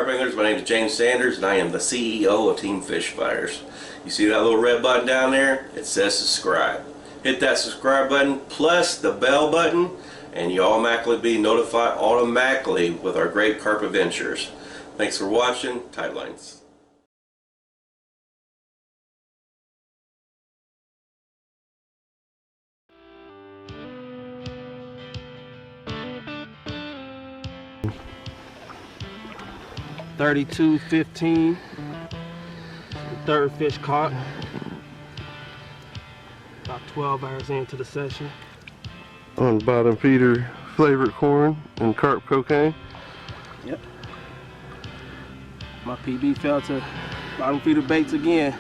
carp anglers. My name is James Sanders and I am the CEO of Team Fish Fighters. You see that little red button down there? It says subscribe. Hit that subscribe button plus the bell button and you automatically be notified with our great carp adventures. Thanks for watching. Tight lines. $32.15. Third fish caught. About 12 hours into the session. On bottom feeder flavored corn and carp cocaine. Yep. My PB fell to bottom feeder baits again.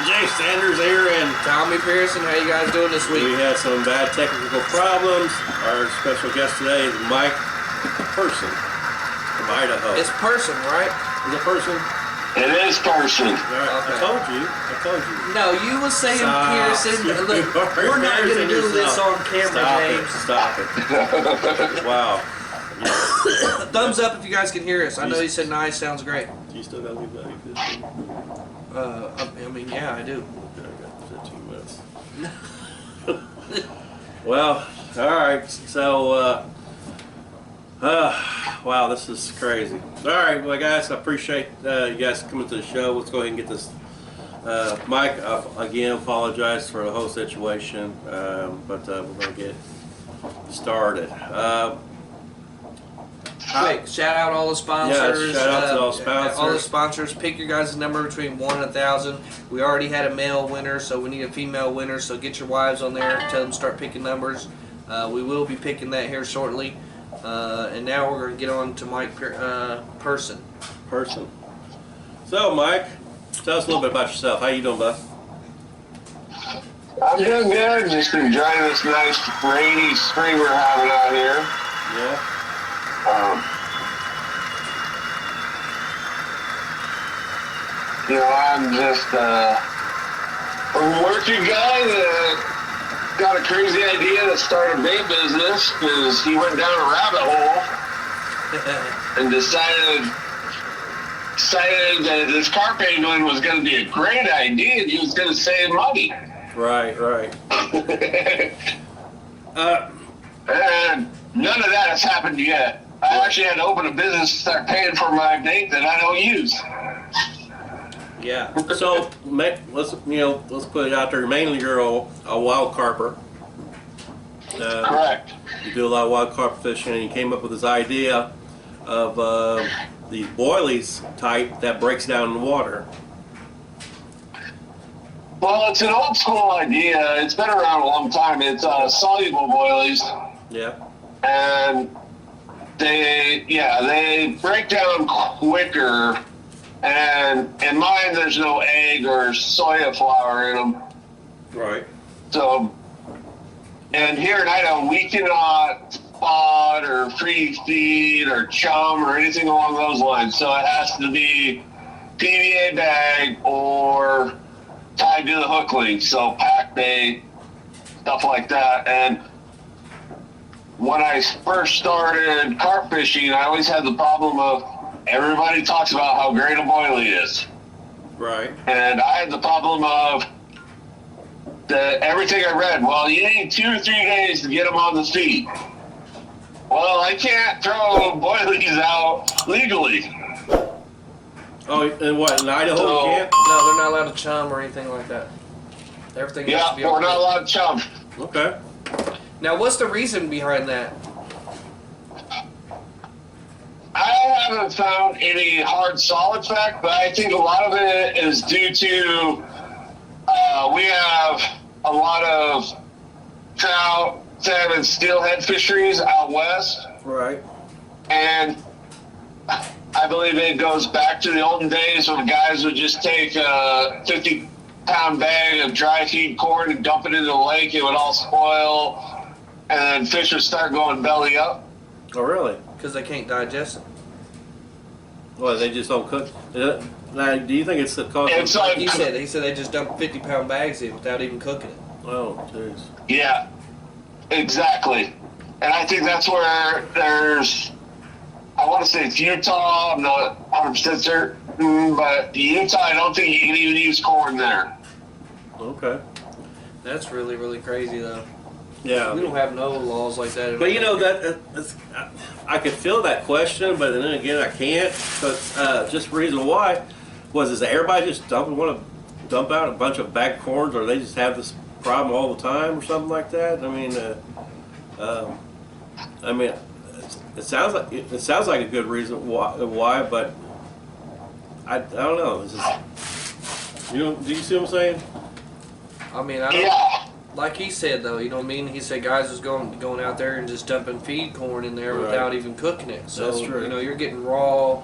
James Sanders here and Tommy Pearson. How you guys doing this week? We had some bad technical problems. Our special guest today is Mike Pearson from Idaho. It's Pearson, right? Is it Pearson? It is Pearson. Right. Okay. I told you. No, you were saying Pearson. Look, we're not going to do this on camera, James. Stop it. Wow. Yeah. Thumbs up if you guys can hear us. I know you said nice. Sounds great. Do you still got to leave that like this? I mean, yeah, I do. Okay, I got 15 minutes. Well, alright, so, wow, this is crazy. Alright, well, guys, I appreciate you guys coming to the show. Let's go ahead and get this. Mike, again, apologize for the whole situation, but we're going to get started. Quick, shout out all the sponsors. Yeah, shout out to all sponsors. All the sponsors. Pick your guys' number between 1 and 1,000. We already had a male winner, so we need a female winner. So get your wives on there. Tell them to start picking numbers. We will be picking that here shortly. And now we're going to get on to Mike Pearson. So, Mike, tell us a little bit about yourself. How you doing, bud? I'm doing good. Just enjoying this nice rainy spring we're having out here. Yeah. You know, I'm just a working guy that got a crazy idea to start a bait business because he went down a rabbit hole and decided that this carp angling was going to be a great idea and he was going to save money. Right. And none of that has happened yet. I actually had to open a business to start paying for my bait that I don't use. Yeah. So let's put it out there. Mainly, you're a wild carper. Correct. You do a lot of wild carp fishing, and you came up with this idea of the boilies type that breaks down in the water. Well, it's an old school idea. It's been around a long time. It's soluble boilies. Yeah. And they break down quicker, and in mine there's no egg or soya flour in them. Right. So, and here in Idaho we cannot spot or free feed or chum or anything along those lines. So it has to be PVA bag or tied to the hook link. So pack bait, stuff like that. And when I first started carp fishing, I always had the problem of everybody talks about how great a boilie is. Right. And I had the problem of everything I read, well, you need 2 or 3 days to get them on the feet. Well, I can't throw boilies out legally. Oh, and what, in Idaho you can't? No, they're not allowed to chum or anything like that. Everything has to be we're not allowed to chum. Okay. Now, what's the reason behind that? I haven't found any hard solid fact, but I think a lot of it is due to we have a lot of trout, salmon, steelhead fisheries out west. Right. And I believe it goes back to the olden days when guys would just take 50 50-pound bag of dry feed corn and dump it into the lake, it would all spoil, and then fish would start going belly up. Oh, really? Because they can't digest it. Well, they just don't cook. Now, do you think it's the cost? It's Like like, he said they just dump 50-pound bags in without even cooking it. Oh, jeez. yeah, exactly. And I think that's where there's, I want to say it's Utah, I'm not 100% certain, but Utah, I don't think you can even use corn there. Okay. That's really, really crazy, though. Yeah. We don't have no laws like that. But you know that's, I could feel that question, but then again I can't. But just the reason why is that everybody just want to dump out a bunch of bagged corns, or they just have this problem all the time, or something like that. I mean, it sounds like a good reason why, but I don't know. It's just, do you see what I'm saying? I mean, I don't. Yeah. Like he said, though, you know what I mean? He said guys was going out there and just dumping feed corn in there Right. without even cooking it. So, That's true. you know, you're getting raw.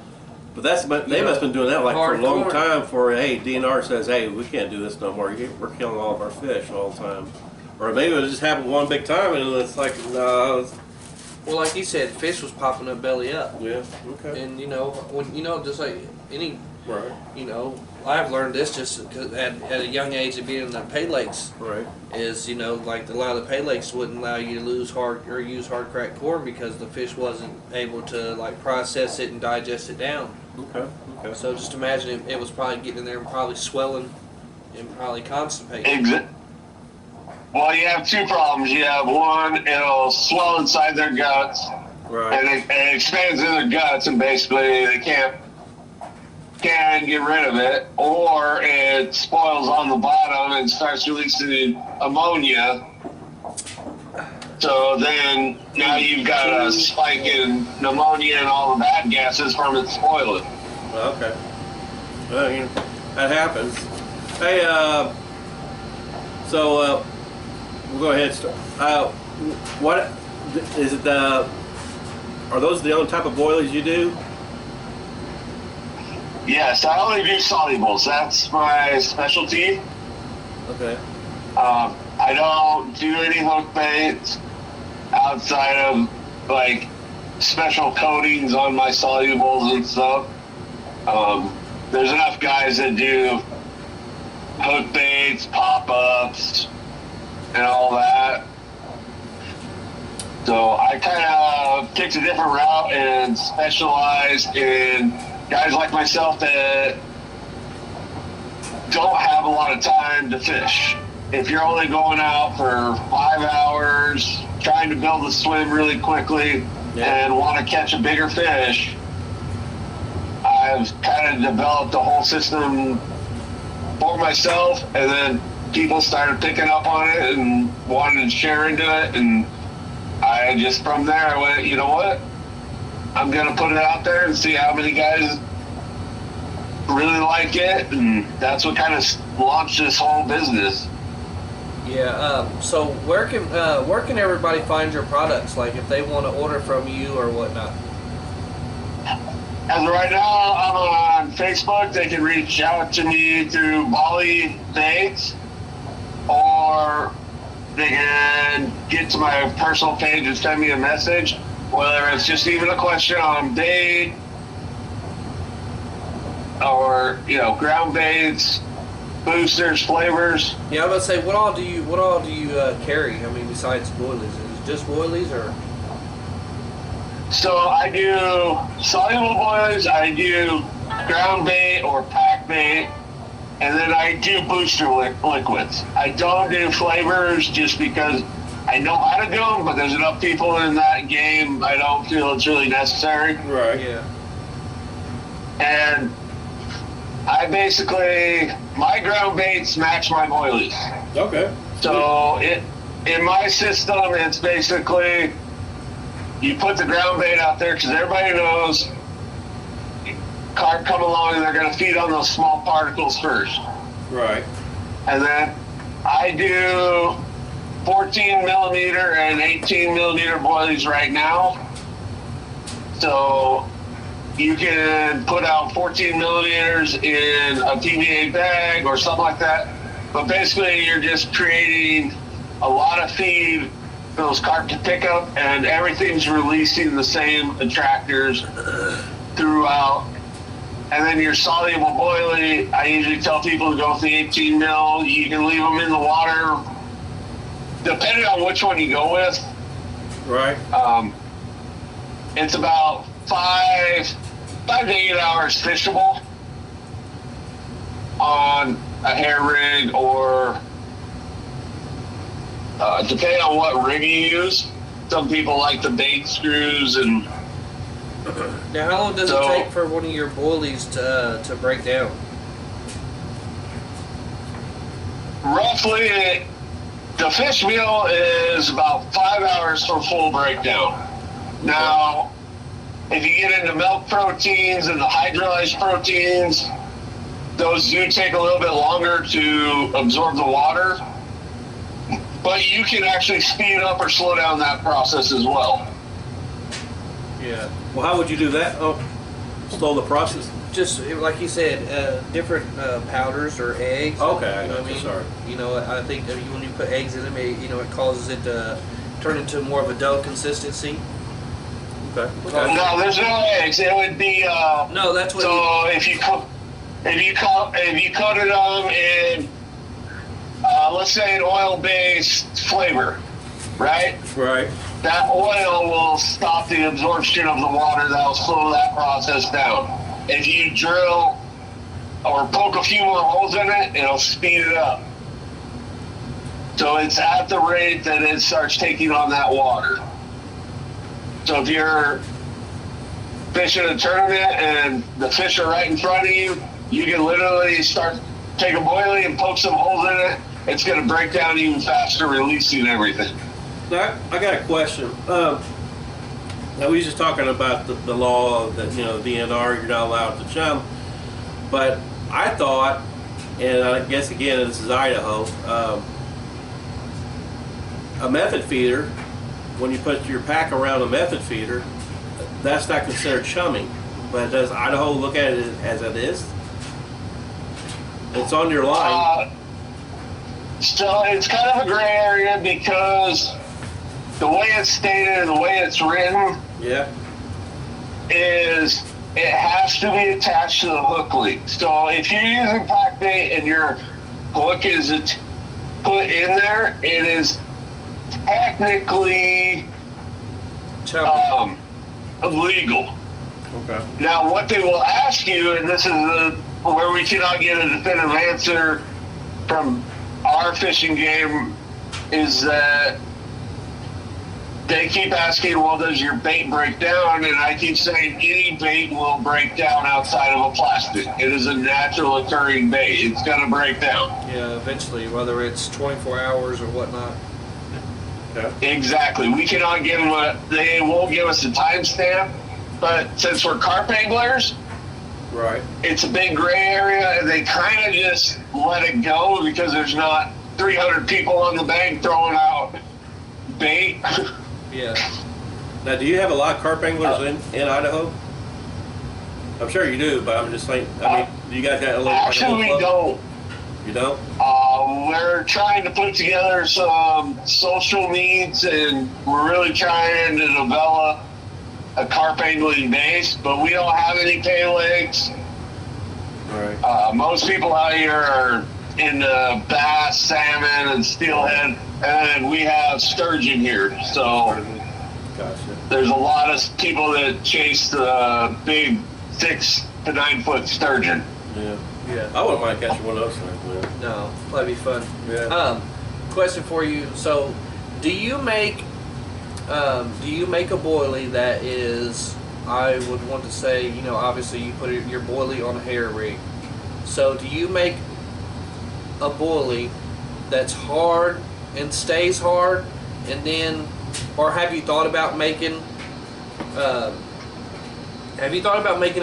But they must have been doing that like for a long hard time. For hey, DNR says, hey, we can't do this no more. We're killing all of our fish all the time. Or maybe it just happened one big time, and it's like, no. Well, like he said, fish was popping up belly up. Yeah. Okay. And, you know, when just like any, Right. you know, I've learned this just 'cause at a young age of being in the pay lakes. Right. Is, you know, like a lot of the pay lakes wouldn't allow you to use hard cracked corn because the fish wasn't able to like process it and digest it down. Okay. Okay. So just imagine it was probably getting in there and probably swelling and probably constipated. Well, you have two problems. You have one, it'll swell inside their guts, Right. and it expands in their guts, and basically they can't get rid of it, or it spoils on the bottom and starts releasing ammonia. So then now you've got a spike in pneumonia and all the bad gases from it spoiling. Okay. Well, you know, that happens. Hey, so we'll go ahead and start. What is it? Are those the only type of boilies you do? Yes, I only do solubles. That's my specialty. Okay. I don't do any hook baits outside of like special coatings on my solubles and stuff. There's enough guys that do hook baits, pop-ups, and all that. So I kind of picked a different route and specialized in guys like myself that don't have a lot of time to fish. If you're only going out for 5 hours, trying to build a swim really quickly, and want to catch a bigger fish, I've kind of developed a whole system for myself, and then people started picking up on it and wanted to share into it, and I just, from there, I went, you know what? I'm going to put it out there and see how many guys really like it, and that's what kind of launched this whole business. Yeah. So where can everybody find your products? Like if they want to order from you or whatnot. As of right now, I'm on Facebook. They can reach out to me through Ballie Baits, or they can get to my personal page and send me a message, whether it's just even a question on bait or, you know, ground baits, boosters, flavors. Yeah, I was about to say, what all do you carry? I mean, besides boilies, is it just boilies or? So I do soluble boilies, I do ground bait or pack bait, and then I do booster liquids. I don't do flavors just because I know how to do them, but there's enough people in that game, I don't feel it's really necessary. Right. Yeah. And I basically, my ground baits match my boilies. Okay. So in my system, it's basically, you put the ground bait out there because everybody knows carp come along and they're going to feed on those small particles first. Right. And then I do 14 millimeter and 18 millimeter boilies right now. So you can put out 14 millimeters in a PVA bag or something like that, But basically, you're just creating a lot of feed for those carp to pick up, and everything's releasing the same attractors throughout. And then your soluble boilie, I usually tell people to go with the 18 mil. You can leave them in the water, depending on which one you go with. Right. It's about 5 to 8 hours fishable on a hair rig, or depending on what rig you use. Some people like the bait screws. And now, how long does it take for one of your boilies to break down? Roughly, the fish meal is about 5 hours for full breakdown. Now, if you get into milk proteins and the hydrolyzed proteins, those do take a little bit longer to absorb the water, but you can actually speed up or slow down that process as well. Yeah. Well, how would you do that? Oh, slow the process. Just like you said, different powders or eggs. Okay, I you know got what I you. mean? Sorry. You know, I think that when you put eggs in them, it causes it to turn into more of a dough consistency. Okay. No, there's no eggs. It would be No, that's what. so if you coated them in let's say an oil-based flavor, right? Right. That oil will stop the absorption of the water. That will slow that process down. If you drill or poke a few more holes in it, it'll speed it up. So it's at the rate that it starts taking on that water. So if you're fishing a tournament and the fish are right in front of you, you can literally take a boilie and poke some holes in it. It's going to break down even faster, releasing everything. Now, I got a question. Now, we was just talking about the law that, DNR, you're not allowed to chum. But I thought, and I guess again, this is Idaho, a method feeder, when you put your pack around a method feeder, that's not considered chumming. But does Idaho look at it as it is? It's on your line. So it's kind of a gray area because the way it's stated and the way it's written Yeah. is it has to be attached to the hook lead. So if you're using pack bait and your hook is put in there, it is technically illegal. Okay. Now, what they will ask you, and this is where we cannot get a definitive answer from our fishing game, is that they keep asking, well, does your bait break down? And I keep saying any bait will break down outside of a plastic. It is a natural occurring bait. It's going to break down. Yeah, eventually, whether it's 24 hours or whatnot. Okay. Exactly. We cannot give them they won't give us a timestamp, but since we're carp anglers, Right. it's a big gray area, and they kind of just let it go because there's not 300 people on the bank throwing out bait. Yeah. Now, do you have a lot of carp anglers in Idaho? I'm sure you do, but I'm just saying, do you guys got a little... Actually, we don't. You don't? We're trying to put together some social needs, and we're really trying to develop a carp angling base, but we don't have any pay legs. All right. Most people out here are into bass, salmon, and steelhead, and we have sturgeon here. So Gotcha. there's a lot of people that chase the big 6 to 9 foot sturgeon. Yeah. Yeah. I wouldn't mind catching one of those things, man. No, that'd be fun. Yeah. Question for you. So, do you make a boilie that is, I would want to say, obviously you put your boilie on a hair rig. So, do you make a boilie that's hard and stays hard, and then, or have you thought about making a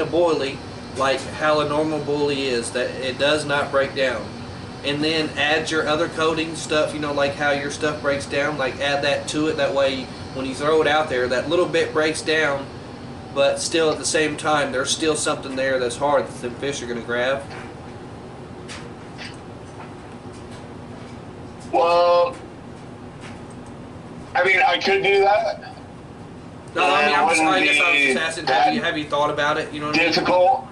boilie like how a normal boilie is, that it does not break down, and then add your other coating stuff, like how your stuff breaks down, like add that to it, that way when you throw it out there, that little bit breaks down, but still at the same time there's still something there that's hard that the fish are going to grab? Well, I mean, I could do that. No, I mean, I guess I was just asking, That have you thought about it? You know what I mean? difficult.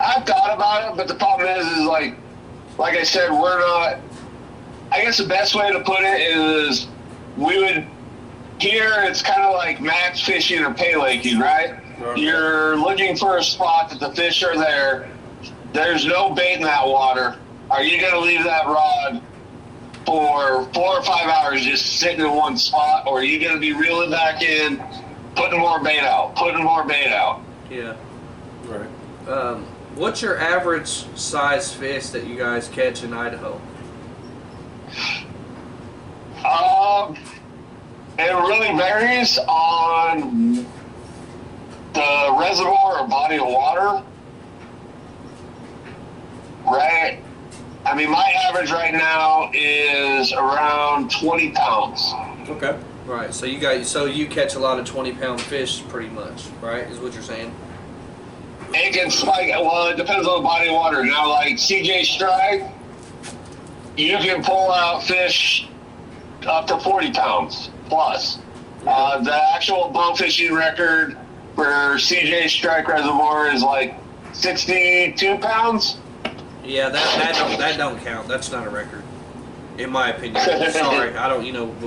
I've thought about it, but the problem is like I said, we're not. I guess the best way to put it is we would. Here, it's kind of like max fishing or pay laking, right? Okay. You're looking for a spot that the fish are there. There's no bait in that water. Are you going to leave that rod for 4 or 5 hours just sitting in one spot, or are you going to be reeling back in, putting more bait out? Yeah. Right. What's your average size fish that you guys catch in Idaho? It really varies on the reservoir or body of water. Right? I mean, my average right now is around 20 pounds. Okay. Right. So you catch a lot of 20-pound fish, pretty much, right? Is what you're saying? It can spike. Well, it depends on the body of water. Now, like CJ Strike, you can pull out fish up to 40 pounds plus. The actual bow fishing record for CJ Strike Reservoir is like 62 pounds. Yeah, that don't count. That's not a record, in my opinion. Sorry, I don't.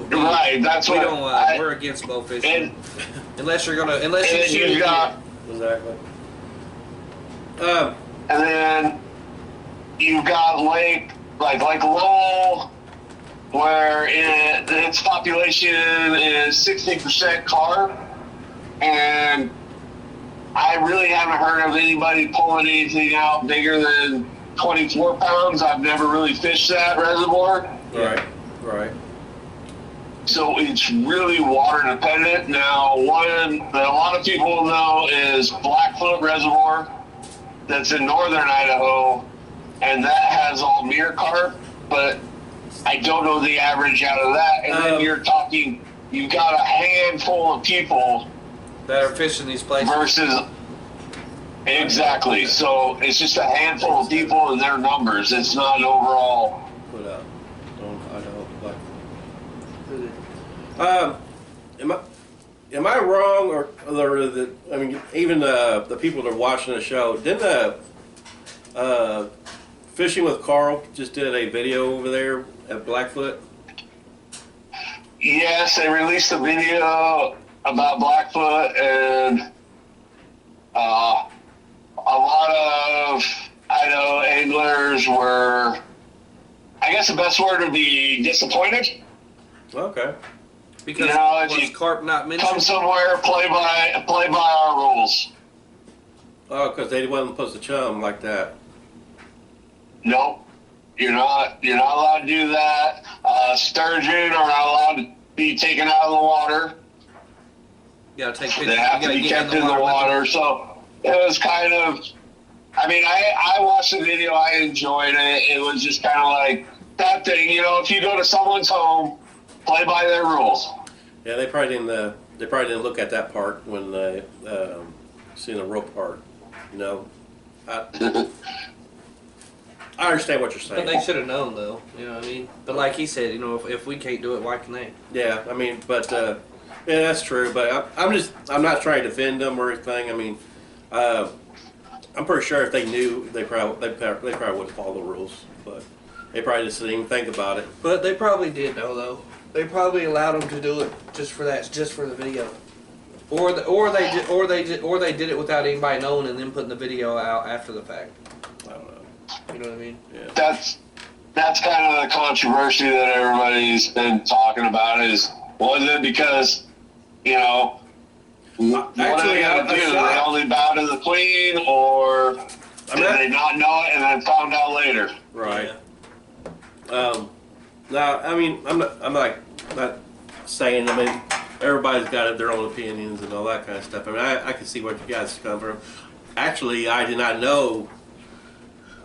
Right. That's we what don't. We're against bow fishing unless you're you've got. Exactly. And then you've got like Lowell, where its population is 60% carp, and I really haven't heard of anybody pulling anything out bigger than 24 pounds. I've never really fished that reservoir. Right. So it's really water dependent. Now, one that a lot of people know is Blackfoot Reservoir, that's in northern Idaho, and that has all mere carp, but I don't know the average out of that. And then you're talking, you've got a handful of people that are fishing these places. Versus, exactly. So it's just a handful of people and their numbers. It's not an overall. Put out on Idaho. Am I wrong, or I mean, even the people that are watching the show, didn't Fishing with Carl just did a video over there at Blackfoot? Yes, they released a video about Blackfoot, and a lot of Idaho anglers were, I guess the best word would be disappointed. Okay. Because was carp not mentioned? Come somewhere, play by our rules. Oh, because they wasn't supposed to chum like that. Nope, you're not allowed to do that. Sturgeon are not allowed to be taken out of the water. You gotta take pictures. They have to be kept in the water. So it was kind of, I mean, I watched the video, I enjoyed it. It was just kind of like that thing, if you go to someone's home, play by their rules. Yeah, they probably didn't look at that part when they seen the rope part. I understand what you're saying. But they should have known, though. You know what I mean? But like he said, if we can't do it, why can they? Yeah, I mean, but yeah, that's true. But I'm not trying to defend them or anything. I mean, I'm pretty sure if they knew, they probably would follow the rules. But they probably just didn't even think about it. But they probably did know, though. They probably allowed them to do it just for the video, or they did it without anybody knowing and then putting the video out after the fact. I don't know. You know what I mean? Yeah. That's kind of the controversy that everybody's been talking about. Was it because what are they gonna do? They only bow to the queen, or did they not know it and then found out later? Right. Yeah. No, I mean, I'm not saying. I mean, everybody's got their own opinions and all that kind of stuff. I mean, I can see where you guys come from. Actually, I did not know.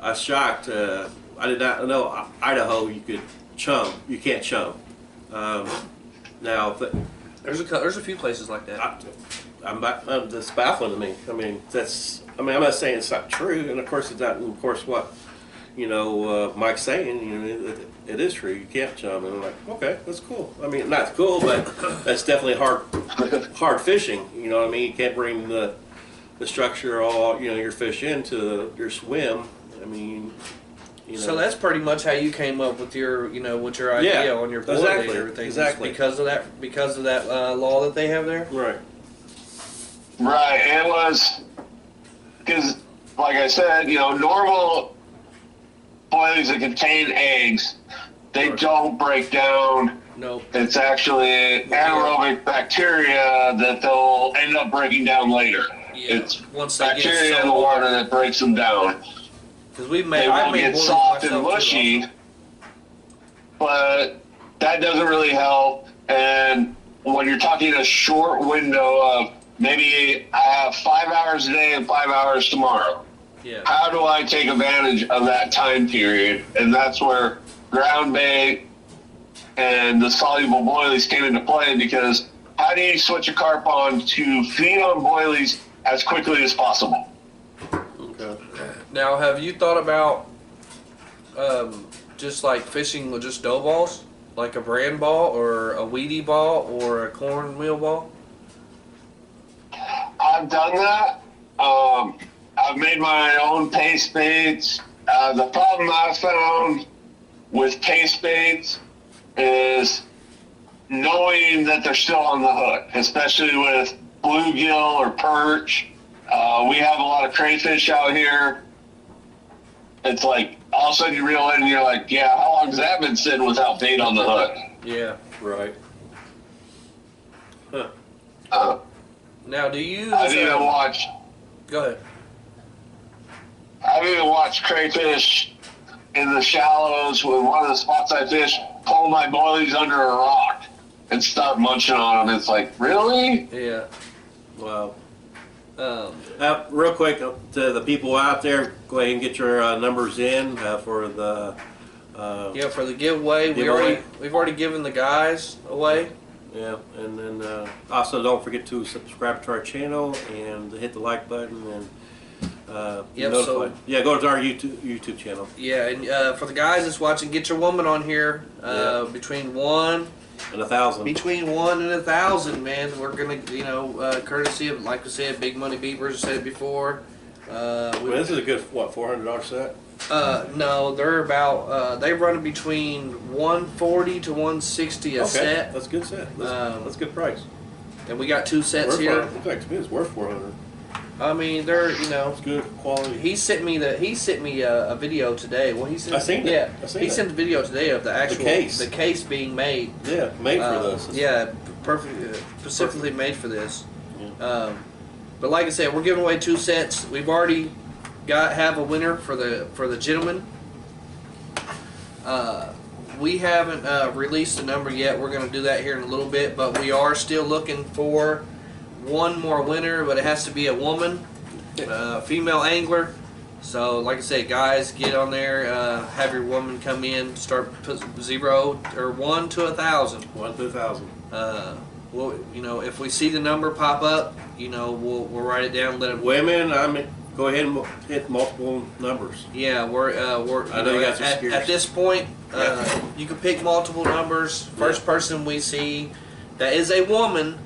I was shocked. I did not know Idaho you could chum. You can't chum. Now there's a few places like that. That's baffling to me. I mean, I'm not saying it's not true, and of course it's not. And of course, what Mike's saying, it is true. You can't chum. And I'm like, okay, that's cool. I mean, not cool, but that's definitely hard fishing. You know what I mean? You can't bring the structure all, your fish into your swim. I mean, So that's pretty much how you came up with your, with your idea on your board exactly, and everything. exactly. Because of that law that they have there. Right. Right. It was because, like I said, normal boilies that contain eggs, they don't break down. Nope. It's actually anaerobic bacteria that they'll end up breaking down later. Yeah. It's once they bacteria get in the water that breaks them down. Because They will get soft and mushy, but that doesn't really help. And when you're talking a short window of maybe I have 5 hours a day and 5 hours tomorrow, Yeah. how do I take advantage of that time period? And that's where ground bait and the soluble boilies came into play, because how do you switch a carp on to feed on boilies as quickly as possible? Okay. Now, have you thought about just like fishing with just dough balls, like a brand ball or a weedy ball or a cornmeal ball? I've done that. I've made my own paste baits. The problem I've found with paste baits is knowing that they're still on the hook, especially with bluegill or perch. We have a lot of crayfish out here. It's like all of a sudden you reel in and you're like, yeah, how long has that been sitting without bait on the hook? Yeah. Right. Huh. Now, do you? I've even watched Go crayfish in the shallows with one of the spots I fish, pull my boilies under a rock and start munching on them. It's like, really? ahead. Yeah. Wow. Um, Real quick, to the people out there, go ahead and get your numbers in for the. Yeah, for the giveaway, we've already given the guys away. Yeah, and then also don't forget to subscribe to our channel and hit the like button and Yep, notify. so- Yeah, go to our YouTube channel. Yeah, and for the guys that's watching, get your woman on here. Yeah. Between 1 And 1,000. and 1,000, man. We're gonna, courtesy of, like I said, Big Money Beavers. Said it before. This is a good $400 set. No, they're about. They run between 140 to 160 a set, That's a good set. That's a good price. and we got 2 sets Worth here. Looks like to me it's worth 400. I mean, they're It's good quality. He sent me a video today. Well, he sent. I seen it. Yeah, I seen he it. sent the video today of the actual case. being made. Yeah, made for this. Yeah, perfect, specifically made for this. Yeah. But like I said, we're giving away 2 sets. We've already have a winner for the gentleman. We haven't released the number yet. We're going to do that here in a little bit, but we are still looking for one more winner, but it has to be a woman, female angler. So, like I said, guys, get on there. Have your woman come in. Start put 0 or 1 to 1,000. 1 to 1,000. Well, if we see the number pop up, we'll write it down. Let them. Women, go ahead and hit multiple numbers. Yeah, we're I know you got some scares. at this point. You can pick multiple numbers. First person we see that is a woman.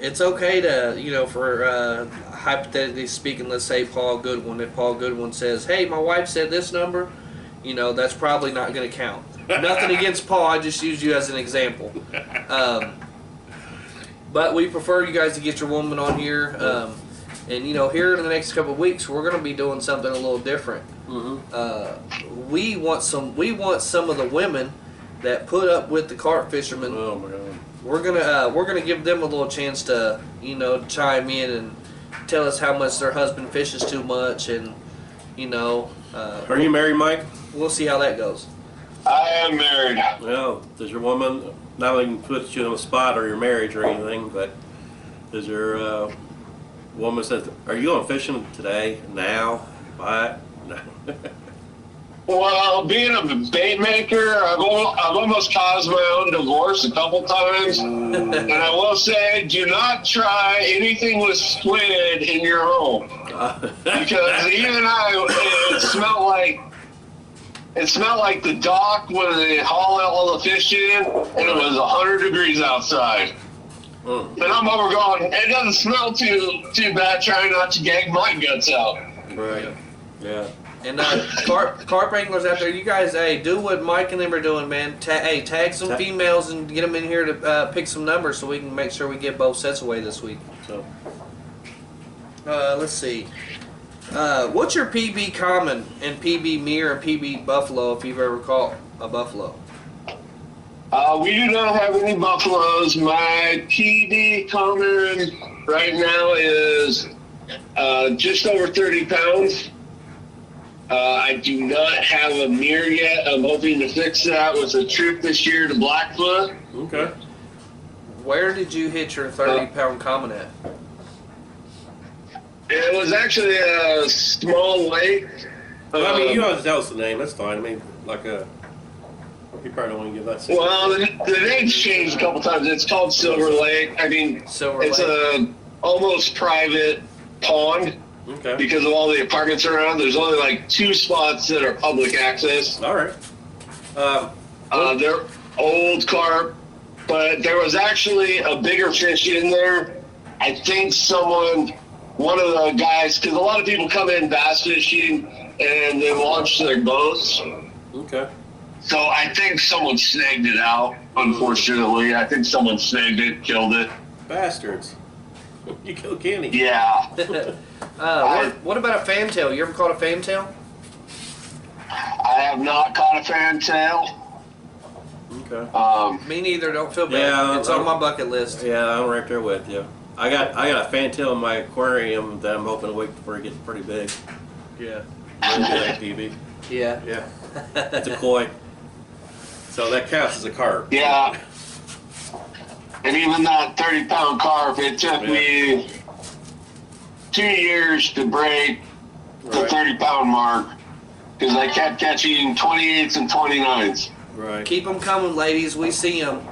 It's okay to, for hypothetically speaking, let's say Paul Goodwin. If Paul Goodwin says, hey, my wife said this number, that's probably not going to count. Nothing against Paul, I just used you as an example. But we prefer you guys to get your woman on here. And, here in the next couple of weeks, we're going to be doing something a little different. Mm-hmm. We want some of the women that put up with the carp fishermen. Oh my God. We're gonna give them a little chance to chime in and tell us how much their husband fishes too much, and Are you married, Mike? we'll see how that goes. I am married. Well, does your woman not only put you on the spot or your marriage or anything, but does your woman says, "Are you going fishing today? Now? What?" No. Well, being a bait maker, I've almost caused my own divorce a couple times. And I will say, do not try anything with squid in your home. Because even it smelled like the dock when they haul out all the fish in, and it was 100 degrees outside. And I'm over going, it doesn't smell too bad, trying not to gag my guts out. Right. Yeah. And carp anglers out there, you guys, hey, do what Mike and them are doing, man. Tag some females and get them in here to pick some numbers so we can make sure we get both sets away this week. So, let's see. What's your PB common and PB mirror and PB buffalo if you've ever caught a buffalo? We do not have any buffaloes. My PB common right now is just over 30 pounds. I do not have a mirror yet. I'm hoping to fix that with a trip this year to Blackfoot. Okay. Where did you hit your 30-pound common at? It was actually a small lake. I mean, you don't have to tell us the name. That's fine. I mean, like a... You probably don't want to give that... Well, the name's changed a couple times. It's called Silver Lake. I mean, it's a almost private pond. Okay. Because of all the apartments around. There's only like 2 spots that are public access. All right. They're old carp, but there was actually a bigger fish in there. I think one of the guys, because a lot of people come in bass fishing and they launch their boats. Okay. So I think someone snagged it out, unfortunately. I think someone snagged it, killed it. Bastards. You killed Kenny. Yeah. What about a fantail? You ever caught a fantail? I have not caught a fantail. Okay. Me neither. Don't feel bad. Yeah, it's on my bucket list. Yeah, I'm right there with you. I got a fantail in my aquarium that I'm hoping to wait before it gets pretty big. Yeah. That PB. Yeah. Yeah. It's a koi. So that counts as a carp. Yeah. And even that 30-pound carp, it took me 2 years to break the 30-pound mark because I kept catching 28s and 29s. Right. Keep them coming, ladies. We see them.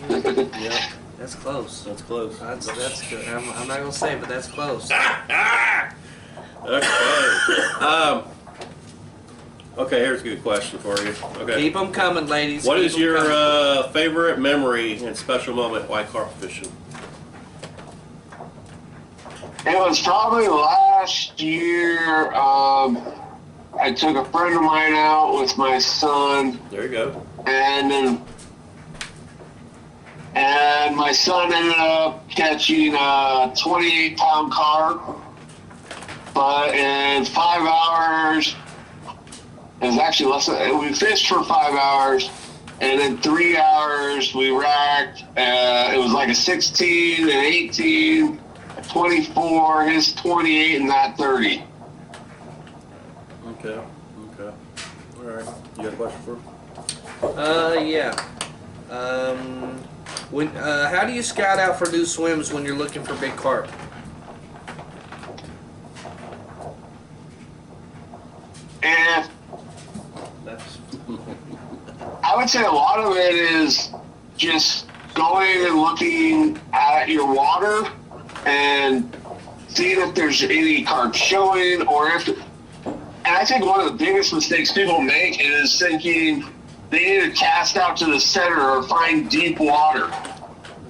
Yeah. That's close. That's close. That's good. I'm not gonna say it, but that's close. Okay. Okay, here's a good question for you. Okay. Keep them coming, ladies. What Keep is 'em your coming. favorite memory and special moment while carp fishing? It was probably last year. I took a friend of mine out with my son. There you go. And my son ended up catching a 28-pound carp. But in 5 hours, it was actually less than, we fished for 5 hours, and in 3 hours we racked, it was like a 16, an 18, a 24, his 28, and that 30. Okay. Okay. All right. You got a question for him? Yeah. How do you scout out for new swims when you're looking for big carp? And I would say a lot of it is just going and looking at your water and seeing if there's any carp showing, or if. And I think one of the biggest mistakes people make is thinking they need to cast out to the center or find deep water.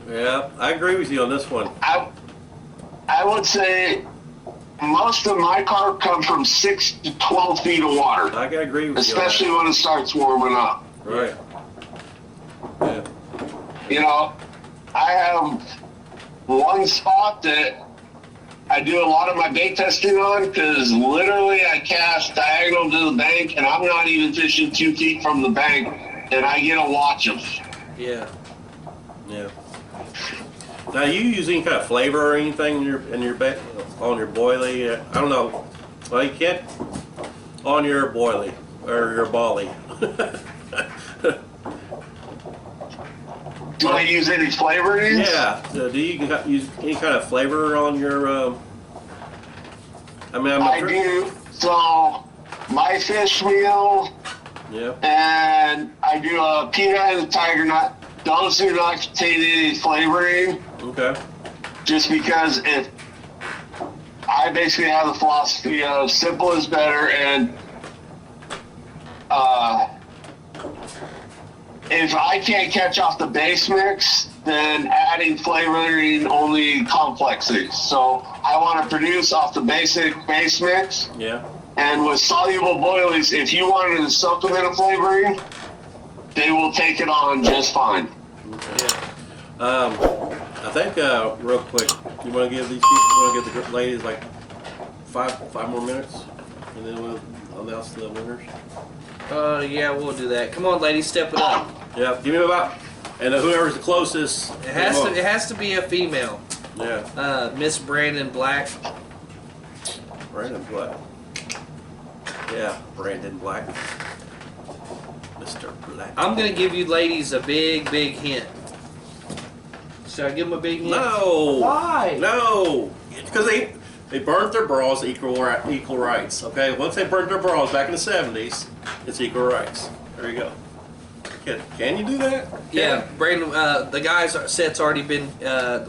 Yeah, I agree with you on this one. I would say most of my carp come from 6 to 12 feet of water. I agree with especially you. when it starts warming up. Right. Yeah. You know, I have one spot that I do a lot of my bait testing on because literally I cast diagonal to the bank and I'm not even fishing 2 feet from the bank and I get to watch them. Yeah. Yeah. Now, you use any kind of flavor or anything in your bait on your boilie? I don't know. Well, you can't on your boilie or your Ballie. Do I use any flavorings? Yeah. So do you use any kind of flavor on your? I do. So my fish meal. Yeah. And I do a peanut and a tiger nut. Those do not contain any flavoring. Okay. Just because if I I basically have the philosophy of simple is better, and if I can't catch off the base mix, then adding flavoring only complexes. So I want to produce off the basic base mix. Yeah. And with soluble boilies, if you wanted to supplement a flavoring, they will take it on just fine. I think real quick, you want to give these people, you want to give the ladies like five more minutes, and then we'll announce the winners. Yeah, we'll do that. Come on, ladies, step it up. Yeah, give me about, and whoever's the closest. It has to be a female. Yeah. Miss Brandon Black. Brandon Black. Yeah, Brandon Black. Mr. Black. I'm gonna give you ladies a big hint. Should I give them a big hint? No. Why? No. Because they burnt their bras equal rights. Okay. Once they burnt their bras back in the 70s, it's equal rights. There you go. Can you do that? Yeah, Brandon. The guy's set's already been.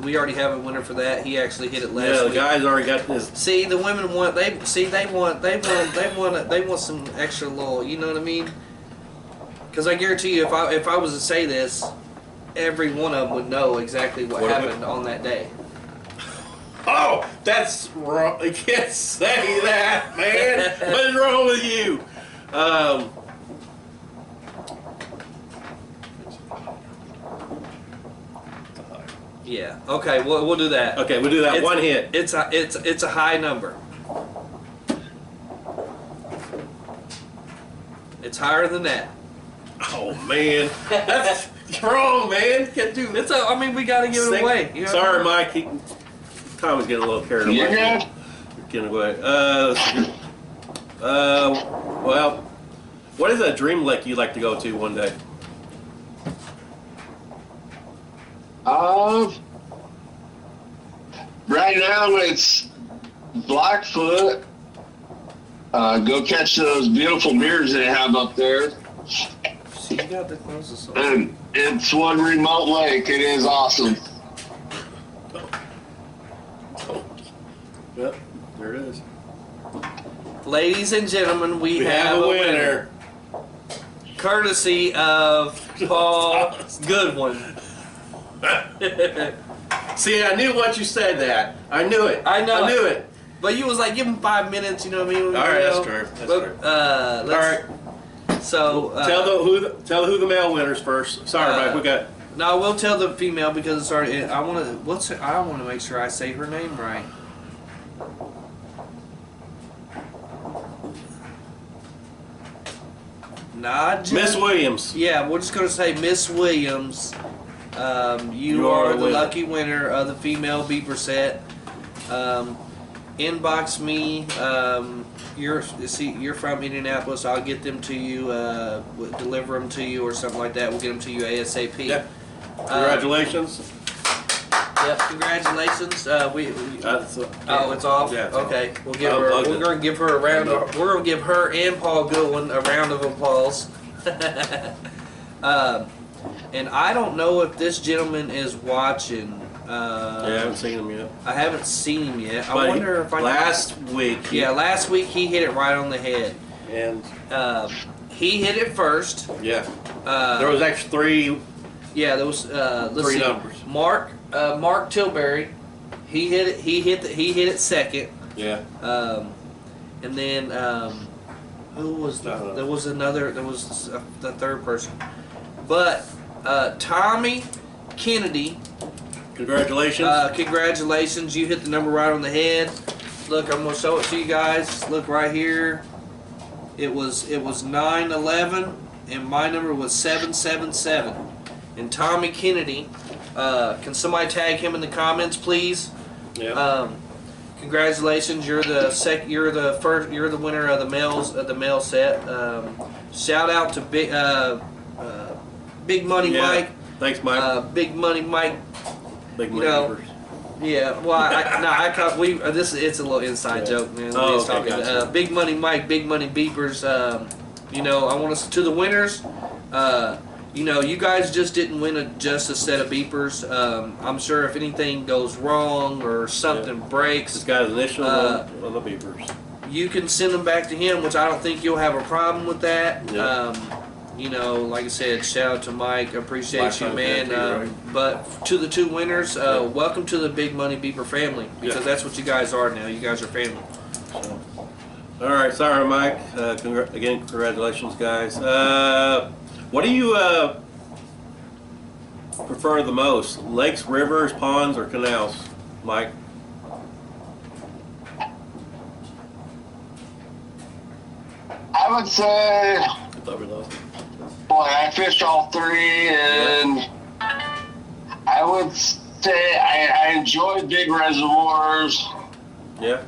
We already have a winner for that. He actually hit it last week. Yeah, the guy's already got this. See, the women want. They want some extra little. You know what I mean? Because I guarantee you, if I was to say this, every one of them would know exactly what happened on that day. Oh, that's wrong. You can't say that, man. What is wrong with you? Yeah. Okay. We'll do that. Okay, we'll do that. It's, one hit. It's a high number. It's higher than that. Oh man, that's wrong, man. Can't do It's. I mean, we got to give it away. You know Sorry, what I mean? Mike. Tommy's getting a little carried away. You're good. Getting away. Well, what is a dream lake you'd like to go to one day? Right now it's Blackfoot. Go catch those beautiful beers they have up there. See, you got the closest one. And it's one remote lake. It is awesome. Oh. Yep, there it is. Ladies and gentlemen, we have a winner. Courtesy of Paul Goodwin. See, I knew once you said that. I knew it. I knew it. But you was like, give him 5 minutes, you know what I mean? All right, that's true. That's true. All right. So tell who the male winners first. Sorry, Mike. We got. No, we'll tell the female because it's already. I want to make sure I say her name right. Miss Williams. Yeah, we're just gonna say Miss Williams. You are the lucky winner of the female beeper set. Inbox me. You're from Indianapolis. I'll get them to you. Deliver them to you or something like that. We'll get them to you ASAP. Yep. Congratulations. Yep. Congratulations. Oh, it's off. Yeah, it's okay. off. We'll give her. We're gonna give her a round. We're gonna give her and Paul Goodwin a round of applause. And I don't know if this gentleman is watching. Yeah, I haven't seen him yet. I haven't seen him yet. I But wonder if I. Last week. Yeah, last week he hit it right on the head. And he hit it first. yeah, there was actually three. Yeah, there was. Let's Three see. numbers. Mark Tilbury, he hit it. He hit it second. Yeah. And then who was there was another. There was the third person, but Tommy Kennedy. Congratulations. Congratulations, you hit the number right on the head. Look, I'm gonna show it to you guys. Look right here. It was 911, and my number was 777. And Tommy Kennedy, can somebody tag him in the comments, please? Yeah. Congratulations, you're the winner of the male set. Shout out to Big Money Mike. Thanks, Mike. Big Money Mike. Big Money Beavers. Yeah, well, it's a little inside joke, man. Oh, okay, gotcha. Big Money Mike, Big Money Beepers. I want us to the winners. you know, you guys just didn't win just a set of beepers. I'm sure if anything goes wrong or something breaks, It's got initials on the beepers. you can send them back to him, which I don't think you'll have a problem with that. Yeah. You know, like I said, shout out to Mike. I appreciate Lifetime you, man. guarantee, right? But to the two winners, welcome to the Big Money Beeper family, because Yeah. that's what you guys are now. You guys are family. So. All right, sorry, Mike. Again, congratulations, guys. What do you prefer the most? Lakes, rivers, ponds, or canals, Mike? I would say, Over those. boy, I fished all three, and I would say I enjoy big reservoirs. Yeah.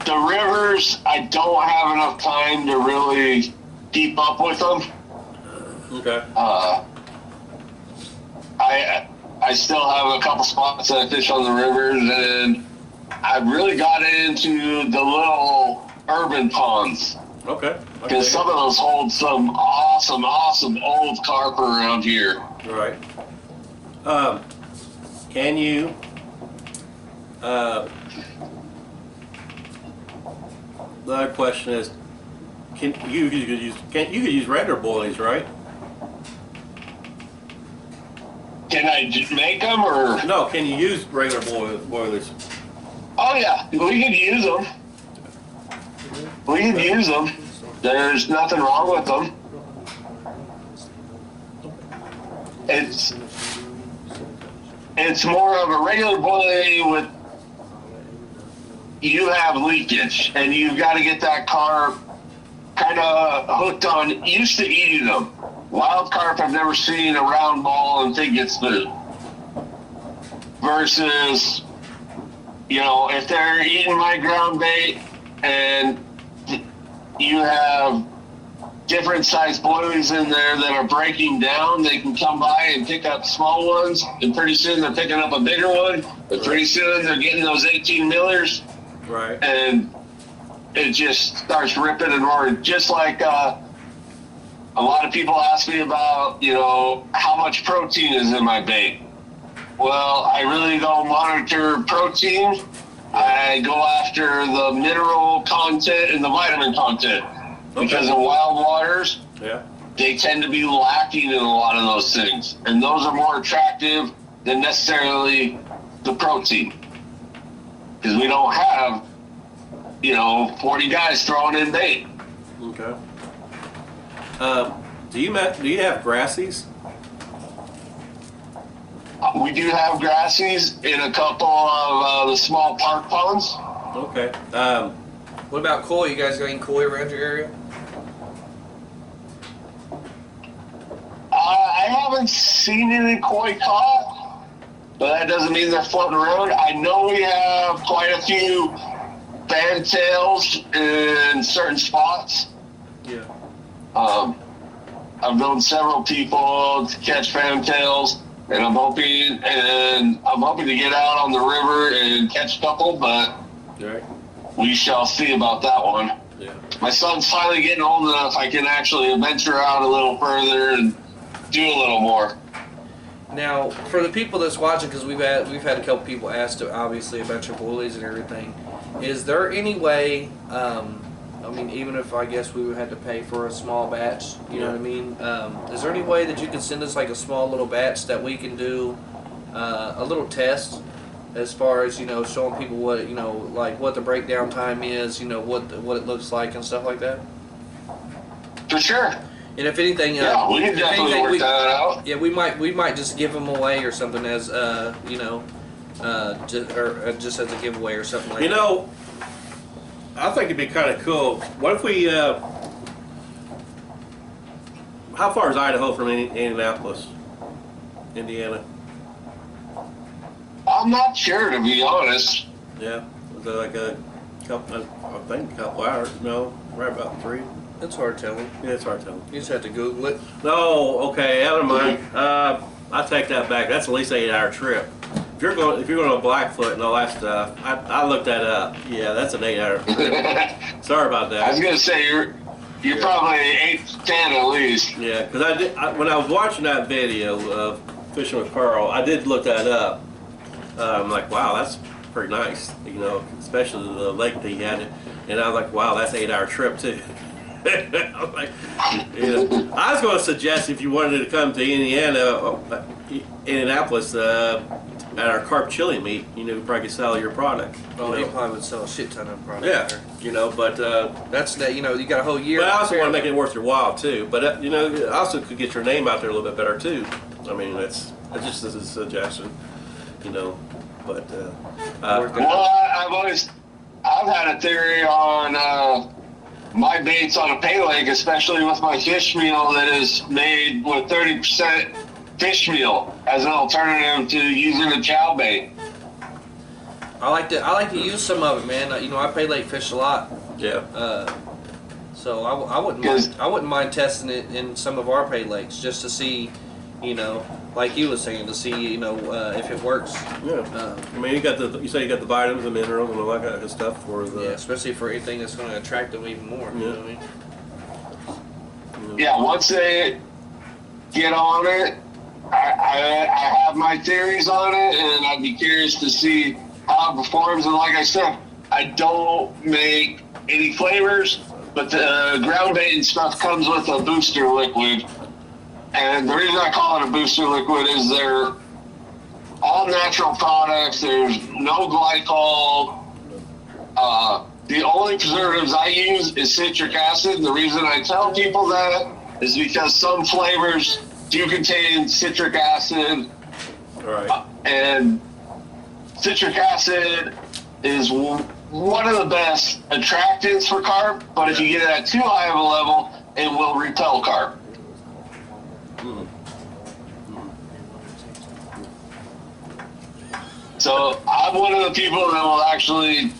The rivers, I don't have enough time to really keep up with them. Okay. I still have a couple spots that I fish on the rivers, and I really got into the little urban ponds. Okay. Because some of those hold some awesome old carper around here. All right. Can you? The other question is, you could use regular boilies, right? Can I just make them, or? No, can you use regular boilies? Oh yeah, we can use them. We can use them. There's nothing wrong with them. It's more of a regular boilie with, you have leakage, and you've got to get that carp kind of hooked on, used to eating them. Wild carp, I've never seen a round ball and think it's food. Versus, you know, if they're eating my ground bait and you have different sized boilies in there that are breaking down, they can come by and pick up small ones, and pretty soon they're picking up a bigger one, but pretty soon they're getting those 18 millers. Right. And it just starts ripping and roaring. Just like a lot of people ask me about, you know, how much protein is in my bait. Well, I really don't monitor protein. I go after the mineral content and the vitamin content. Okay. Because in wild waters, Yeah. they tend to be lacking in a lot of those things. And those are more attractive than necessarily the protein. Because we don't have, you know, 40 guys throwing in bait. Okay. Do you have grassies? We do have grassies in a couple of the small park ponds. Okay. What about koi? You guys got any koi around your area? I haven't seen any koi caught, but that doesn't mean they're floating around. I know we have quite a few fantails in certain spots. Yeah. I've known several people to catch fantails, and I'm hoping to get out on the river and catch a couple, but Right. we shall see about that one. Yeah. My son's finally getting old enough I can actually venture out a little further and do a little more. Now, for the people that's watching, because we've had a couple people ask, obviously, about your boilies and everything. Is there any way? I mean, even if I guess we would have to pay for a small batch, you know what I mean? Is there any way that you can send us like a small little batch that we can do a little test, as far as, you know, showing people what, you know, like what the breakdown time is, you know, what it looks like and stuff like that? For sure. And if anything, Yeah, we can definitely work that out. Yeah, we might just give them away or something as you know, just as a giveaway or something like that. You know, I think it'd be kind of cool. What if we? How far is Idaho from Indianapolis, Indiana? I'm not sure, to be honest. Yeah, was it like a couple? I think a couple hours. No, right about 3. It's hard telling. Yeah, it's hard telling. You just have to Google it. No, okay, never mind. I take that back. That's at least an 8-hour trip. If you're going to Blackfoot and all that stuff, I looked that up. Yeah, that's an 8-hour trip. Sorry about that. I was gonna say You're probably 8 to 10 at least. Yeah, because when I was watching that video of Fishing with Carl, I did look that up. I'm like, wow, that's pretty nice, you know, especially the lake that he had. And I was like, wow, that's an 8-hour trip too. I was like, you know, I was going to suggest if you wanted to come to Indianapolis, at our carp chili meat, you know, we probably could sell your product. Oh, you he know? probably would sell a shit ton of product. Yeah, there. you know, but That's that. You know, you got a whole year. but I also want to make it worth your while too. But you know, I also could get your name out there a little bit better too. I mean, that's just as a suggestion, you know. But Well, I've had a theory on my baits on a pay leg, especially with my fish meal that is made with 30% fish meal as an alternative to using a chow bait. I like to use some of it, man. You know, I pay lake fish a lot. yeah, So I wouldn't mind testing it in some of our pay lakes just to see, you know, like you was saying, to see, you know, if it works. yeah. I mean, you say you got the vitamins and minerals and all that kind of stuff for the. Yeah, especially for anything that's going to attract them even more. You know what I mean? Yeah, once they get on it, I have my theories on it, and I'd be curious to see how it performs. And like I said, I don't make any flavors, but the ground bait and stuff comes with a booster liquid. And the reason I call it a booster liquid is they're all natural products. There's no glycol. The only preservatives I use is citric acid. And the reason I tell people that is because some flavors do contain citric acid. All right. And citric acid is one of the best attractants for carp, but if you get it at too high of a level, it will repel carp. So I'm one of the people that will actually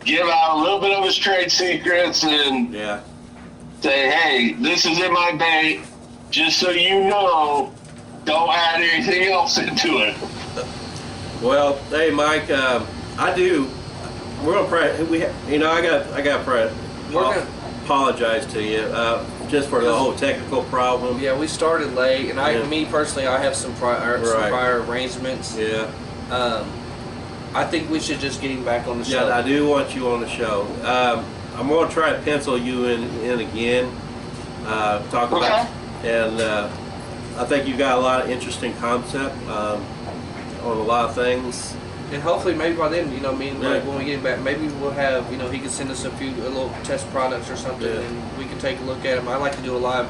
give out a little bit of his trade secrets and Yeah. say, hey, this is in my bait, just so you know, don't add anything else into it. Well, hey, Mike, I do. We're gonna pray. You know, I got to apologize to you just for the whole technical problem. Yeah, we started late, and Yeah. me personally, I have some prior arrangements. Yeah. I think we should just get him back on the show. Yeah, I do want you on the show. I'm gonna try to pencil you in again. Talk about, and I think you got a lot of interesting concept on a lot of things. And hopefully, maybe by then, you know, like Yeah. when we get him back, maybe we'll have, you know, he can send us a little test products or something, Yeah. and we can take a look at them. I like to do a live,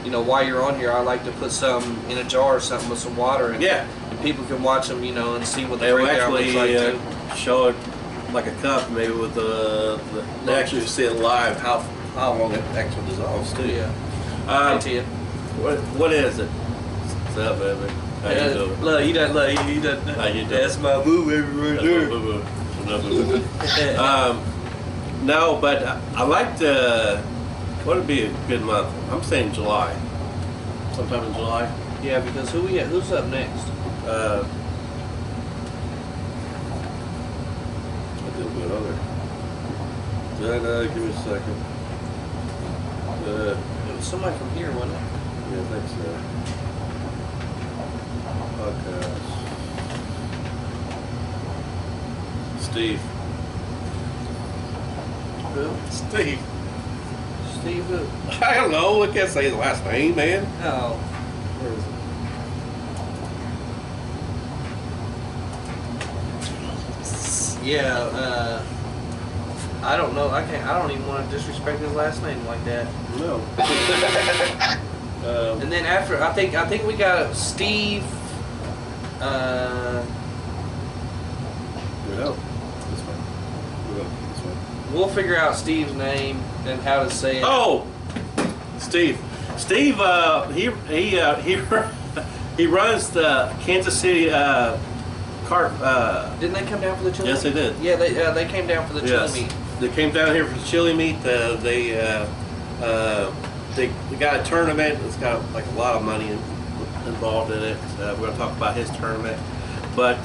you know, while you're on here, I like to put some in a jar or something with some water, and, Yeah. and people can watch them, you know, and see what the They will breakdown actually looks like too. show it like a cup, maybe with they actually see it live how long it actually dissolves too. Yeah. Hey, Tia. What is it? What's up, baby? How you doing? Look, he doesn't. How you doing? That's my boo baby right there. No, but I like to. What would be a good month? I'm saying July. Sometime in July. Yeah, because who's up next? I didn't put it on there. Give me a second. It was somebody from here, wasn't it? Yeah, I think so. Okay. Steve. Who? Steve. Steve who? I don't know. I can't say his last name, man. Oh. Where is it? Yeah, I don't know. I don't even want to disrespect his last name like that. No. And then after, I think we got Steve. No. This one. This one. We'll figure out Steve's name and how to say it. Oh, Steve. Steve. He runs the Kansas City Carp. Didn't they come down for the chili? Yes, they did. Yeah, they came down for the Yes. chili meat. They came down here for the chili meat. They got a tournament. It's got like a lot of money involved in it. We're gonna talk about his tournament, but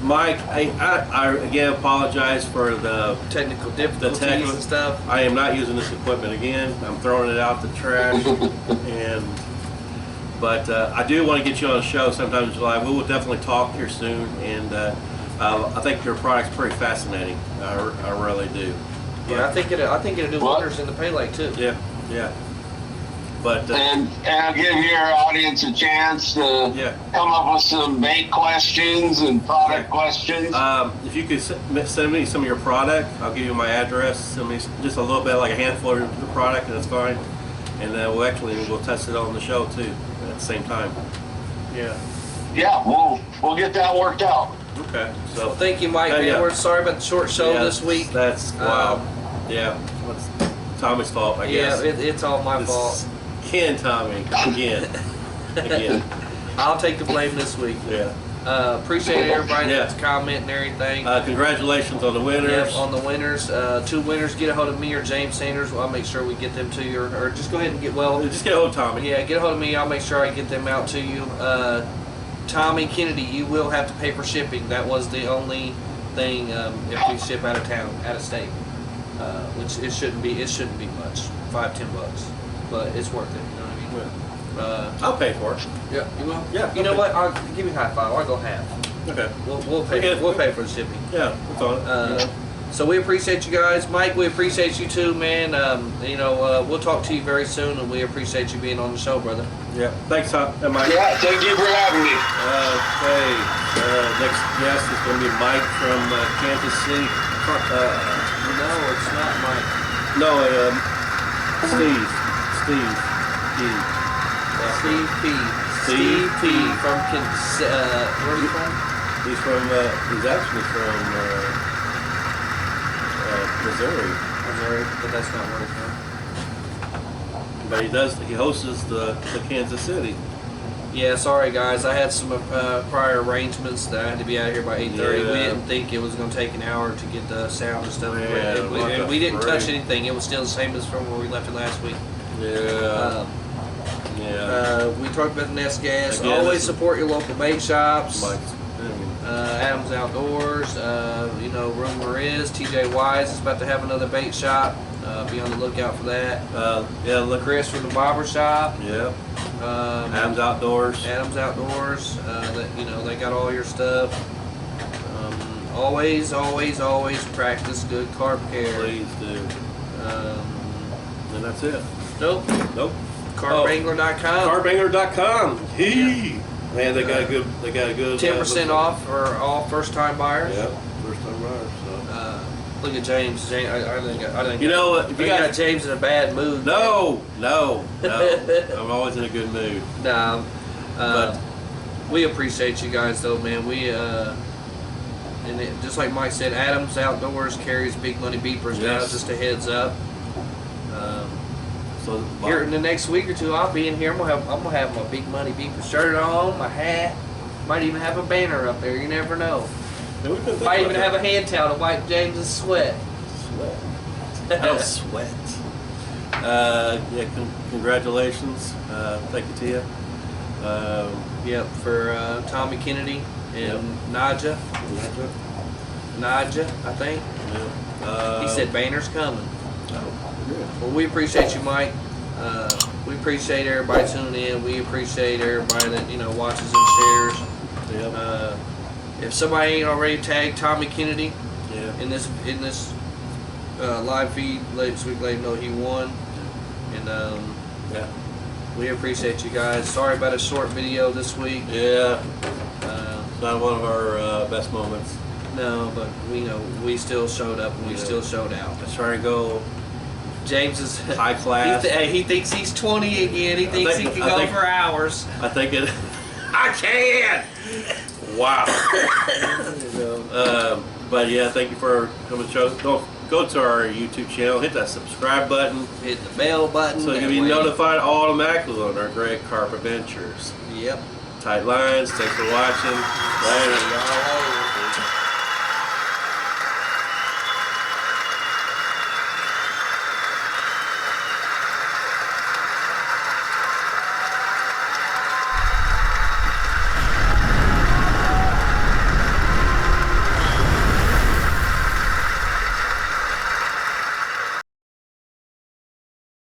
Mike, I again apologize for the Technical difficulties and stuff. I am not using this equipment again. I'm throwing it out the trash. But I do want to get you on a show sometime in July. We will definitely talk here soon, and I think your product's pretty fascinating. I really do. Yeah, I think it'll do wonders in the Pay Lake too. Yeah, yeah. But and I'll give your audience a chance to come up with some bait questions and product questions. If you could send me some of your product, I'll give you my address. Send me just a little bit, like a handful of the product, and it's fine. And we'll test it on the show too at the same time. Yeah. Yeah, we'll get that worked out. Okay. So well, thank you, Mike. Man, we're sorry about the short show this week. That's wow. Yeah, it's Tommy's fault, I guess. Yeah, it's all my fault. Ken, Tommy, again. I'll take the blame this week. Yeah. Appreciate everybody that's commenting and everything. Congratulations on the winners. Yep, on the winners. 2 winners. Get a hold of me or James Sanders. I'll make sure we get them to you. Or just go ahead and just get a hold of Tommy. Yeah, get a hold of me. I'll make sure I get them out to you. Tommy Kennedy, you will have to pay for shipping. That was the only thing if we ship out of town, out of state. Which it shouldn't be much. $5-10. But it's worth it, you know what I mean? I'll pay for it. Yeah, you will? Yeah. You know what? I'll give me a high five. I'll go half. Okay. We'll pay for the shipping. Yeah, it's on it. So we appreciate you guys. Mike, we appreciate you too, man. We'll talk to you very soon, and we appreciate you being on the show, brother. Yeah. Thanks, Mike. Yeah, thank you for having me. Okay. Next guest is going to be Mike from Kansas City. No, it's not Mike. No, Steve P. Steve P. Steve P. from where's he from? He's actually from Missouri. Missouri, but that's not where he's from. But he hosts the Kansas City. Yeah, sorry guys, I had some prior arrangements that I had to be out here by 8:30. Yeah. We didn't think it was going to take an hour to get the sound and stuff. Yeah, and we didn't touch anything. It was still the same as from where we left it last week. Yeah. We talked about the nest gas. Again, Always support your local bait shops. Mike's Adams Outdoors. Rumor is TJ Wise is about to have another bait shop. Be on the lookout for that. Look, Chris from the barber shop. Yeah. Adams Outdoors. Adams Outdoors. They got all your stuff. Always practice good carp care. Please do. And that's it. Nope. Carpangler.com. Carpangler.com. Man, they got a good. 10% off for all first-time buyers. Yeah, first-time buyers. So. Look at James. I think. You know what? If you got James in a bad mood. No. I'm always in a good mood. Nah. But we appreciate you guys, though, man. Just like Mike said, Adams Outdoors carries big money beepers now. Just a heads up. So here in the next week or two, I'll be in here. I'm gonna have my big money beeper shirt on, my hat. Might even have a banner up there. You never know. Might even have a hand towel to wipe James's sweat. Oh, sweat. Congratulations. Thank you to you. Yep, for Tommy Kennedy and Naja, I think. Yeah. He said banner's coming. Oh, well, we appreciate you, Mike. We appreciate everybody tuning in. We appreciate everybody that watches and shares. Yep. If somebody ain't already tagged Tommy Kennedy in this live feed, let him know he won. And we appreciate you guys. Sorry about a short video this week. Yeah. Not one of our best moments. No, but we still showed up and we still showed out. Let's try and go. James is high class. He thinks he's 20 again. He thinks he can go for hours. I think it. I can. Wow. But yeah, thank you for coming to the show. Don't go to our YouTube channel. Hit that subscribe button. Hit the bell button. So you'll be notified automatically on our great carp adventures. Yep. Tight lines. Thanks for watching. Later.